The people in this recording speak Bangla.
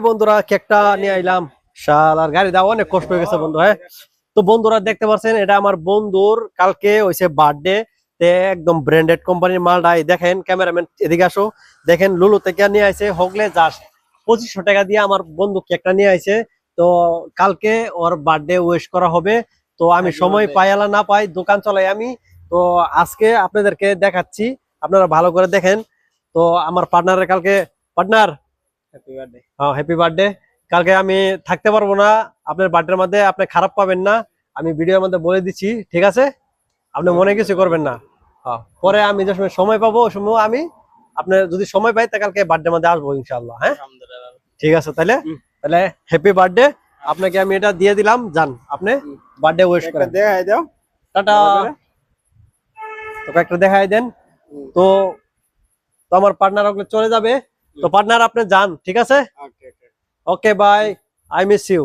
বন্ধুরা কেকটা নিয়ে আইলাম। শালার গাড়ি দেওয়া অনেক কষ্ট হয়ে গেছে বন্ধু। হ্যাঁ, তো বন্ধুরা দেখতে পাচ্ছেন এটা আমার বন্ধুর কালকে হয়েছে বার্থডে। তে একদম ব্র্যান্ডেড কোম্পানির মালটা দেখেন। ক্যামেরাম্যান এদিকে আসো, দেখেন লুলু থেকে নিয়ে আইছে হগলে জাস্ট 2500 টাকা দিয়ে আমার বন্ধু কেকটা নিয়ে আইছে। তো কালকে ওর বার্থডে উইশ করা হবে। তো আমি সময় পাই আলা না পাই দোকান চলাই আমি। তো আজকে আপনাদেরকে দেখাচ্ছি, আপনারা ভালো করে দেখেন। তো আমার পার্টনারের কালকে partner happy birthday. Happy birthday. কালকে আমি থাকতে পারবো না আপনার বার্থডের মধ্যে, আপনি খারাপ পাবেন না। আমি ভিডিওর মধ্যে বলে দিচ্ছি, ঠিক আছে? আপনি মনে কিছু করবেন না। হ্যাঁ, পরে আমি যে সময় সময় পাবো ওই সময় আমি আপনার যদি সময় পাই তা কালকে বার্থডের মধ্যে আসবো ইনশাআল্লাহ। হ্যাঁ, আলহামদুলিল্লাহ। ঠিক আছে তাহলে। তাহলে হ্যাপি বার্থডে। আপনাকে আমি এটা দিয়ে দিলাম, যান আপনি বার্থডে উইশ করেন। দেখাই দাও। টাটা। তোকে একটা দেখাই দেন। তো তো আমার পার্টনার ওগুলো চলে যাবে। তো পার্টনার আপনি যান, ঠিক আছে? Okay okay. Okay bye, I miss you.